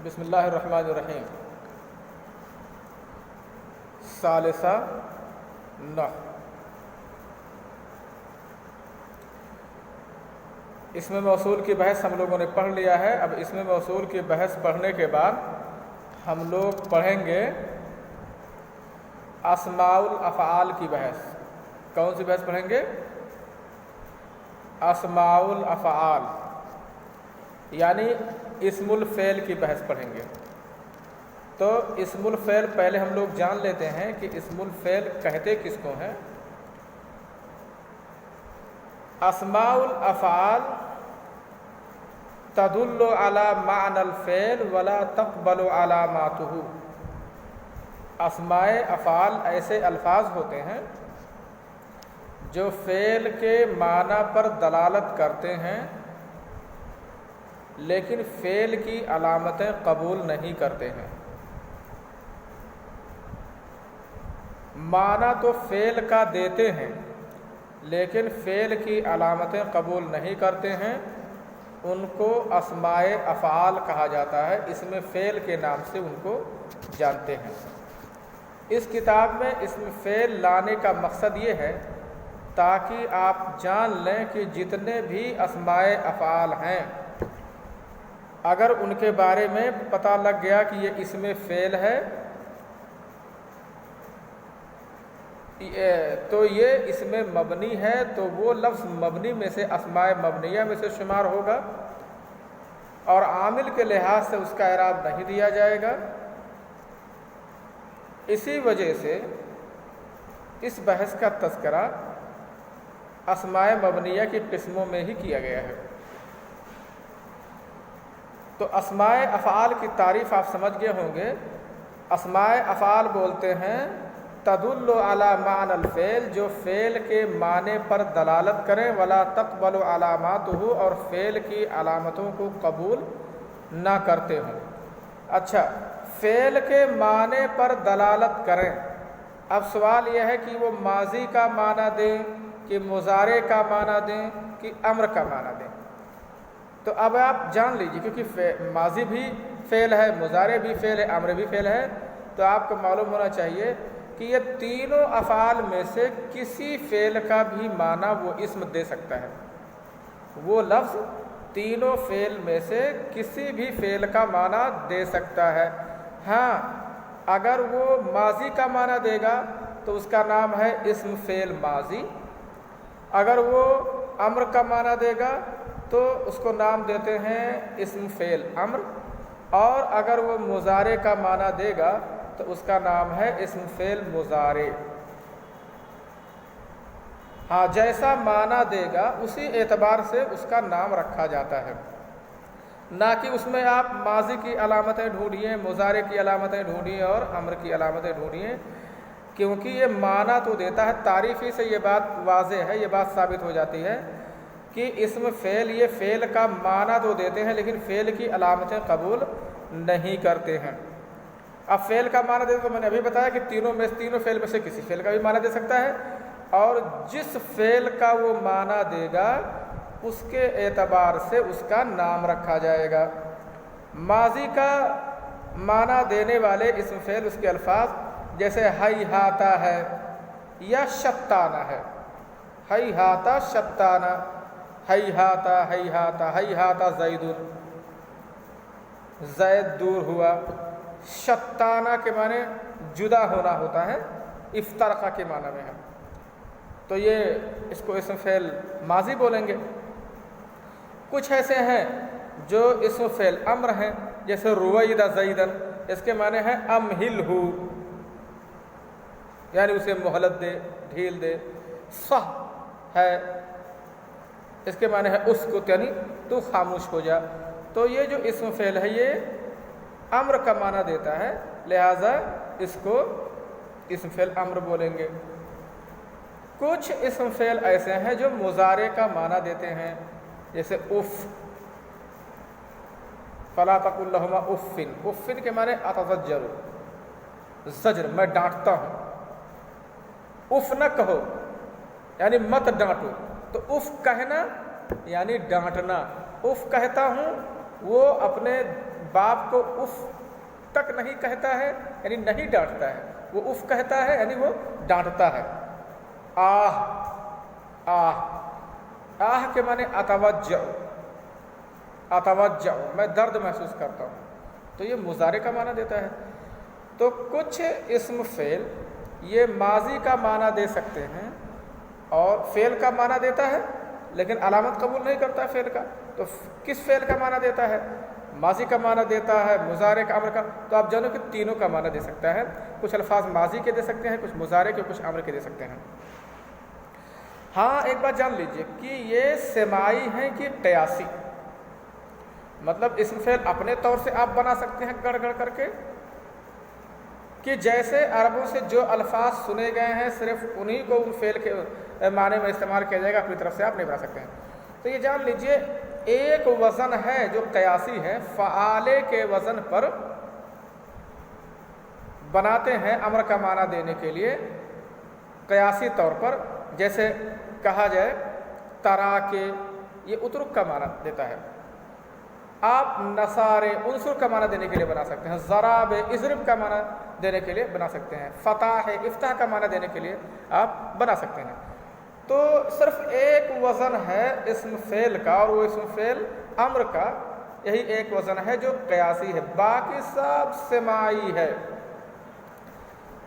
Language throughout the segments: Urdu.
بسم اللہ الرحمن الرحیم۔ ثالثہ نحو۔ اسم موصول کی بحث ہم لوگوں نے پڑھ لیا ہے۔ اب اسم موصول کی بحث پڑھنے کے بعد ہم لوگ پڑھیں گے اسماء الافعال کی بحث۔ کون سی بحث پڑھیں گے؟ اسماء الافعال، یعنی اسم الفعل کی بحث پڑھیں گے۔ تو اسم الفعل پہلے ہم لوگ جان لیتے ہیں کہ اسم الفعل کہتے کس کو ہیں۔ اسماء الافعال تدل علی معنی الفعل ولا تقبل علاماتہ۔ اسماء افعال ایسے الفاظ ہوتے ہیں جو فعل کے معنی پر دلالت کرتے ہیں لیکن فعل کی علامتیں قبول نہیں کرتے ہیں۔ معنی تو فعل کا دیتے ہیں لیکن فعل کی علامتیں قبول نہیں کرتے ہیں، ان کو اسماء افعال کہا جاتا ہے۔ اسم فعل کے نام سے ان کو جانتے ہیں۔ اس کتاب میں اسم فعل لانے کا مقصد یہ ہے تاکہ آپ جان لیں کہ جتنے بھی اسماء افعال ہیں اگر ان کے بارے میں پتہ لگ گیا کہ یہ اسم فعل ہے تو یہ اسم مبنی ہے، تو وہ لفظ مبنی میں سے اسماء مبنیہ میں سے شمار ہوگا اور عامل کے لحاظ سے اس کا اعراب نہیں دیا جائے گا۔ اسی وجہ سے اس بحث کا تذکرہ اسماء مبنیہ کی قسموں میں ہی کیا گیا ہے۔ تو اسماء افعال کی تعریف آپ سمجھ گئے ہوں گے۔ اسماء افعال بولتے ہیں تدل علی معنی الفعل، جو فعل کے معنی پر دلالت کریں، ولا تقبل علاماتہ، اور فعل کی علامتوں کو قبول نہ کرتے ہوں۔ اچھا، فعل کے معنی پر دلالت کریں، اب سوال یہ ہے کہ وہ ماضی کا معنی دیں کہ مضارع کا معنی دیں کہ امر کا معنی دیں۔ تو اب آپ جان لیجیے، کیونکہ ماضی بھی فعل ہے، مضارع بھی فعل ہے، امر بھی فعل ہے، تو آپ کو معلوم ہونا چاہیے کہ یہ تینوں افعال میں سے کسی فعل کا بھی معنی وہ اسم دے سکتا ہے۔ وہ لفظ تینوں فعل میں سے کسی بھی فعل کا معنی دے سکتا ہے۔ ہاں، اگر وہ ماضی کا معنی دے گا تو اس کا نام ہے اسم فعل ماضی، اگر وہ امر کا معنی دے گا تو اس کو نام دیتے ہیں اسم فعل امر، اور اگر وہ مضارع کا معنی دے گا تو اس کا نام ہے اسم فعل مضارع۔ ہاں، جیسا معنی دے گا اسی اعتبار سے اس کا نام رکھا جاتا ہے، نہ کہ اس میں آپ ماضی کی علامتیں ڈھونڈیے، مضارع کی علامتیں ڈھونڈیے اور امر کی علامتیں ڈھونڈیے، کیونکہ یہ معنی تو دیتا ہے۔ تعریفی سے یہ بات واضح ہے، یہ بات ثابت ہو جاتی ہے کہ اسم فعل یہ فعل کا معنی تو دیتے ہیں لیکن فعل کی علامتیں قبول نہیں کرتے ہیں۔ اب فعل کا معنی دیتے تو میں نے ابھی بتایا کہ تینوں فعل میں سے کسی فعل کا بھی معنی دے سکتا ہے، اور جس فعل کا وہ معنی دے گا اس کے اعتبار سے اس کا نام رکھا جائے گا۔ ماضی کا معنی دینے والے اسم فعل، اس کے الفاظ جیسے ہیہاتا ہے یا شتانہ ہے۔ ہیہاتا شتانہ، ہیہاتا ہیہاتا ہیہاتا زید، زید دور ہوا۔ شتانہ کے معنی جدا ہونا ہوتا ہے، افترقہ کے معنی میں ہے، تو یہ اس کو اسم فعل ماضی بولیں گے۔ کچھ ایسے ہیں جو اسم فعل امر ہیں، جیسے روید زیدن، اس کے معنی ہے امہلہ، یعنی اسے مہلت دے، ڈھیل دے۔ صح ہے، اس کے معنی ہے اسکت، یعنی تو خاموش ہو جا۔ تو یہ جو اسم فعل ہے یہ امر کا معنی دیتا ہے، لہذا اس کو اسم فعل امر بولیں گے۔ کچھ اسم فعل ایسے ہیں جو مضارع کا معنی دیتے ہیں، جیسے اف، فلا تقل لہما اف، اف کے معنی اتزجر، زجر، میں ڈانٹتا ہوں۔ اف نہ کہو یعنی مت ڈانٹو، تو اف کہنا یعنی ڈانٹنا۔ اف کہتا ہوں وہ اپنے باپ کو اف تک نہیں کہتا ہے یعنی نہیں ڈانٹتا ہے، وہ اف کہتا ہے یعنی وہ ڈانٹتا ہے۔ آہ، آہ، آہ کے معنی اتوجع، اتوجع، میں درد محسوس کرتا ہوں، تو یہ مضارع کا معنی دیتا ہے۔ تو کچھ اسم فعل یہ ماضی کا معنی دے سکتے ہیں اور فعل کا معنی دیتا ہے لیکن علامت قبول نہیں کرتا ہے فعل کا، تو کس فعل کا معنی دیتا ہے؟ ماضی کا معنی دیتا ہے، مضارع کا، امر کا، تو آپ جانو کہ تینوں کا معنی دے سکتا ہے۔ کچھ الفاظ ماضی کے دے سکتے ہیں، کچھ مضارع کے، کچھ امر کے دے سکتے ہیں۔ ہاں ایک بات جان لیجئے کہ یہ سماعی ہیں کہ قیاسی، مطلب اسم فعل اپنے طور سے آپ بنا سکتے ہیں گڑھ گڑھ کر کے، کہ جیسے عربوں سے جو الفاظ سنے گئے ہیں صرف انہی کو ان فعل کے معنی میں استعمال کیا جائے گا، اپنی طرف سے آپ نہیں بنا سکتے ہیں۔ تو یہ جان لیجئے ایک وزن ہے جو قیاسی ہے، فعالے کے وزن پر بناتے ہیں امر کا معنی دینے کے لیے قیاسی طور پر، جیسے کہا جائے ترا کے، یہ اترک کا معنی دیتا ہے۔ آپ نصارے عنصر کا معنی دینے کے لیے بنا سکتے ہیں، ضراب اضرب کا معنی دینے کے لیے بنا سکتے ہیں، فتح افتح کا معنی دینے کے لیے آپ بنا سکتے ہیں۔ تو صرف ایک وزن ہے اسم فعل کا اور وہ اسم فعل امر کا، یہی ایک وزن ہے جو قیاسی ہے، باقی سب سماعی ہے۔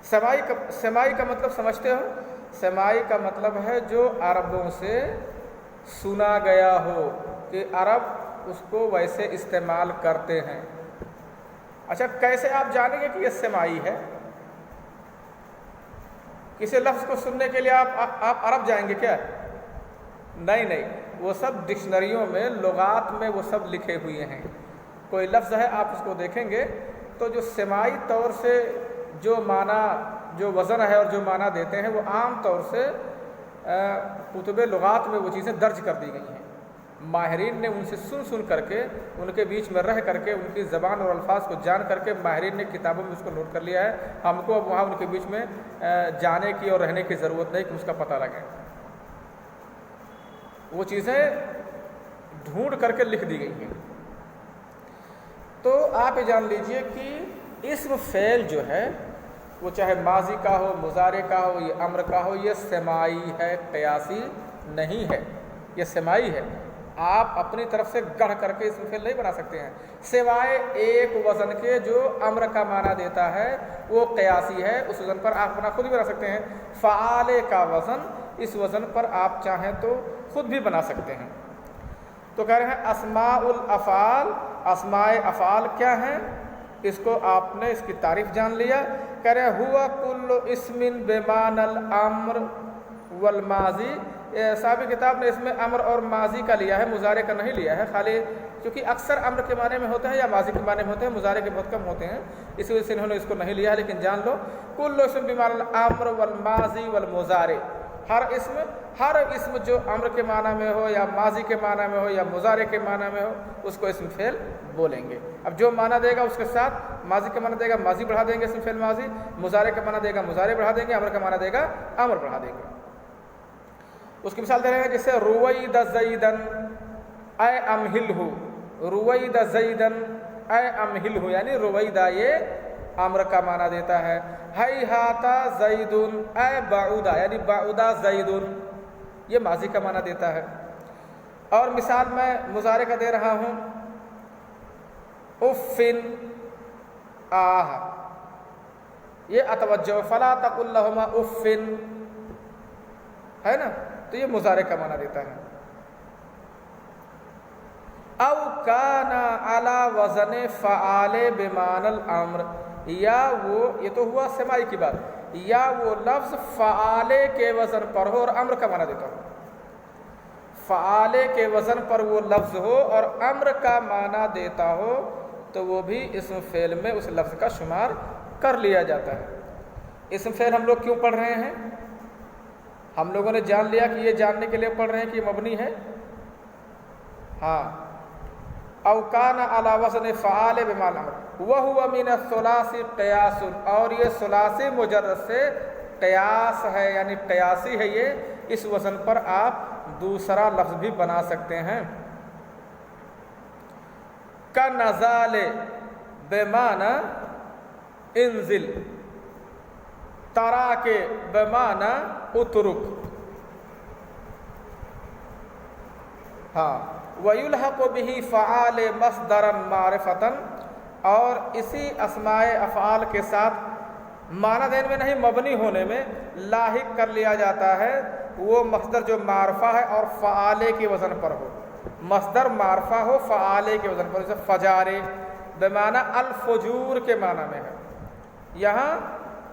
سماعی کا مطلب سمجھتے ہو؟ سماعی کا مطلب ہے جو عربوں سے سنا گیا ہو، کہ عرب اس کو ویسے استعمال کرتے ہیں۔ اچھا کیسے آپ جانیں گے کہ یہ سماعی ہے؟ کسی لفظ کو سننے کے لیے آپ عرب جائیں گے کیا؟ نہیں، وہ سب ڈکشنریوں میں، لغات میں وہ سب لکھے ہوئے ہیں۔ کوئی لفظ ہے آپ اس کو دیکھیں گے تو جو سماعی طور سے جو معنی، جو وزن ہے اور جو معنی دیتے ہیں وہ عام طور سے کتب لغات میں وہ چیزیں درج کر دی گئی ہیں۔ ماہرین نے ان سے سن کر کے، ان کے بیچ میں رہ کر کے، ان کی زبان اور الفاظ کو جان کر کے ماہرین نے کتابوں میں اس کو نوٹ کر لیا ہے۔ ہم کو اب وہاں ان کے بیچ میں جانے کی اور رہنے کی ضرورت نہیں کہ اس کا پتہ لگے، وہ چیزیں ڈھونڈ کر کے لکھ دی گئی ہیں۔ تو آپ یہ جان لیجئے کہ اسم فعل جو ہے وہ چاہے ماضی کا ہو، مضارع کا ہو، یہ امر کا ہو، یہ سماعی ہے، قیاسی نہیں ہے، یہ سماعی ہے۔ آپ اپنی طرف سے گڑھ کر کے اسم فعل نہیں بنا سکتے ہیں، سوائے ایک وزن کے جو امر کا معنی دیتا ہے وہ قیاسی ہے، اس وزن پر آپ اپنا خود بھی بنا سکتے ہیں۔ فعالے کا وزن، اس وزن پر آپ چاہیں تو خود بھی بنا سکتے ہیں۔ تو کہہ رہے ہیں اسماء الافعال، اسماء افعال کیا ہیں؟ اس کو آپ نے اس کی تعریف جان لیا۔ کہہ رہے ہیں ہوا کل اسم بمعنی الامر والماضی، صاحب کتاب نے اس میں امر اور ماضی کا لیا ہے، مضارع کا نہیں لیا ہے، خالی کیونکہ اکثر امر کے معنی میں ہوتے ہیں یا ماضی کے معنی میں ہوتے ہیں، مضارع کے بہت کم ہوتے ہیں، اس وجہ سے انہوں نے اس کو نہیں لیا ہے۔ لیکن جان لو کل اسم بمعنی الامر والماضی والمضارع، ہر اسم جو امر کے معنی میں ہو یا ماضی کے معنی میں ہو یا مضارع کے معنی میں ہو اس کو اسم فعل بولیں گے۔ اب جو معنی دے گا اس کے ساتھ ماضی کا معنی دے گا ماضی بڑھا دیں گے اسم فعل ماضی، مضارع کا معنی دے گا مضارع بڑھا دیں گے، امر کا معنی دے گا امر بڑھا دیں گے۔ اس کی مثال دے رہے ہیں جیسے روید زیدن اے امہلہ، روید زیدن اے امہلہ، یعنی رویدہ یہ امر کا معنی دیتا ہے۔ ہیہات زیدن اے بعودہ، یعنی بعودہ زیدن، یہ ماضی کا معنی دیتا ہے۔ اور مثال میں مضارع کا دے رہا ہوں، افن آہ، یہ اتوجہ، فلا تقل لہما افن ہے نا، تو یہ مضارع کا معنی دیتا ہے۔ او کان علی وزن فعال بمعنی الامر، یا وہ، یہ تو ہوا سماعی کی بات، یا وہ لفظ فعالے کے وزن پر ہو اور امر کا معنی دیتا ہو، فعالے کے وزن پر وہ لفظ ہو اور امر کا معنی دیتا ہو تو وہ بھی اسم فعل میں اس لفظ کا شمار کر لیا جاتا ہے۔ اسم فعل ہم لوگ کیوں پڑھ رہے ہیں؟ ہم لوگوں نے جان لیا کہ یہ جاننے کے لیے پڑھ رہے ہیں کہ یہ مبنی ہے، ہاں، او کان علی وزن فعال بمعنی الامر وہو من الثلاثی قیاس، اور یہ ثلاثی مجرد سے قیاس ہے، یعنی قیاسی ہے یہ، اس وزن پر آپ دوسرا لفظ بھی بنا سکتے ہیں۔ کا نزال بمعنی انزل، ترا کے بمعنی اترک. ہاں وَيُلْحَقُ بِهِ فَعَالِ مَصْدَرًا مَعْرِفَةً، اور اسی اسماء افعال کے ساتھ معنی دین میں نہیں مبنی ہونے میں لاحق کر لیا جاتا ہے وہ مصدر جو معرفہ ہے اور فعالے کے وزن پر ہو. مصدر معرفہ ہو فعالے کے وزن پر، جیسے فجارے بمعنی الفجور کے معنی میں ہے.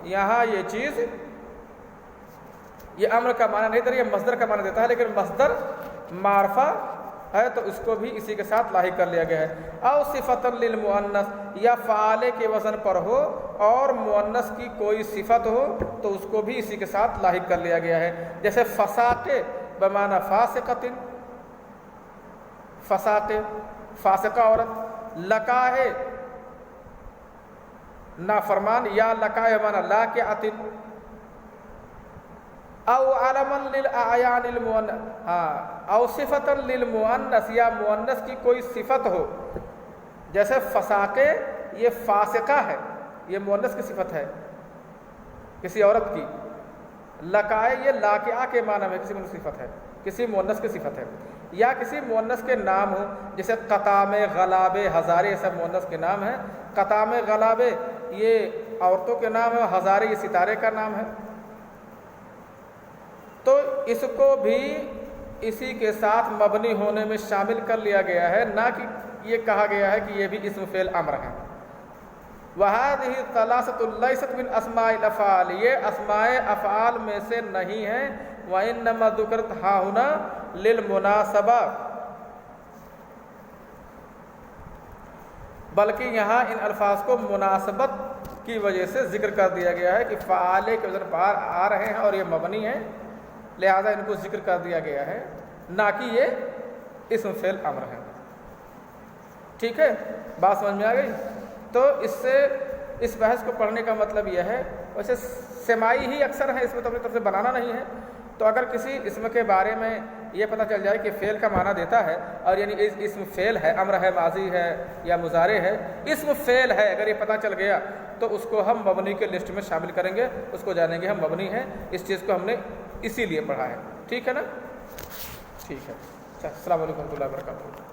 یہاں یہ چیز یہ امر کا معنی نہیں دیتا، یہ مصدر کا معنی دیتا ہے، لیکن مصدر معرفہ ہے تو اس کو بھی اسی کے ساتھ لاحق کر لیا گیا ہے. او صفۃ للمؤنث، یا فعالے کے وزن پر ہو اور مؤنث کی کوئی صفت ہو تو اس کو بھی اسی کے ساتھ لاحق کر لیا گیا ہے. جیسے فساقے بمعنی فاسقۃ، فساقے فاسقہ عورت. لکائے نافرمان، یا لکائے بمعنی لاکعۃ. او علما للاعیان المؤنث، او صفۃ للمؤنث، یا مؤنث کی کوئی صفت ہو. جیسے فساقے یہ فاسقہ ہے، یہ مؤنث کی صفت ہے کسی عورت کی. لکائے یہ لاکعہ کے معنی میں کسی مؤنث کی صفت ہے، کسی مؤنث کی صفت ہے. یا کسی مؤنث کے نام ہو، جیسے قطام، غلابے، ہزارے، یہ سب مؤنث کے نام ہیں. قطام، غلابے یہ عورتوں کے نام ہے، ہزارے یہ ستارے کا نام ہے. تو اس کو بھی اسی کے ساتھ مبنی ہونے میں شامل کر لیا گیا ہے، نہ کہ یہ کہا گیا ہے کہ یہ بھی اسم فعل امر ہے. وَهَذِهِ ثَلَاثَةٌ لَيْسَتْ مِنْ أَسْمَاءِ الْأَفْعَالِ، یہ اسماء افعال میں سے نہیں ہیں. وَإِنَّمَا ذُكِرَتْ هَاهُنَا لِلْمُنَاسَبَةِ، بلکہ یہاں ان الفاظ کو مناسبت کی وجہ سے ذکر کر دیا گیا ہے کہ فعالے کے وزن پر آ رہے ہیں اور یہ مبنی ہیں، لہذا ان کو ذکر کر دیا گیا ہے، نہ کہ یہ اسم فعل امر ہے. ٹھیک ہے، بات سمجھ میں آ گئی؟ تو اس سے اس بحث کو پڑھنے کا مطلب یہ ہے، ویسے سماعی ہی اکثر ہے، اس میں تو اپنی طرف سے بنانا نہیں ہے. تو اگر کسی اسم کے بارے میں یہ پتہ چل جائے کہ فعل کا معنی دیتا ہے، اور یعنی اسم فعل ہے، امر ہے، ماضی ہے یا مضارع ہے، اسم فعل ہے، اگر یہ پتہ چل گیا تو اس کو ہم مبنی کے لسٹ میں شامل کریں گے، اس کو جانیں گے ہم مبنی ہیں. اس چیز کو ہم نے اسی لیے پڑھا ہے. ٹھیک ہے نا؟ ٹھیک ہے. السلام علیکم و رحمۃ اللہ وبرکاتہ.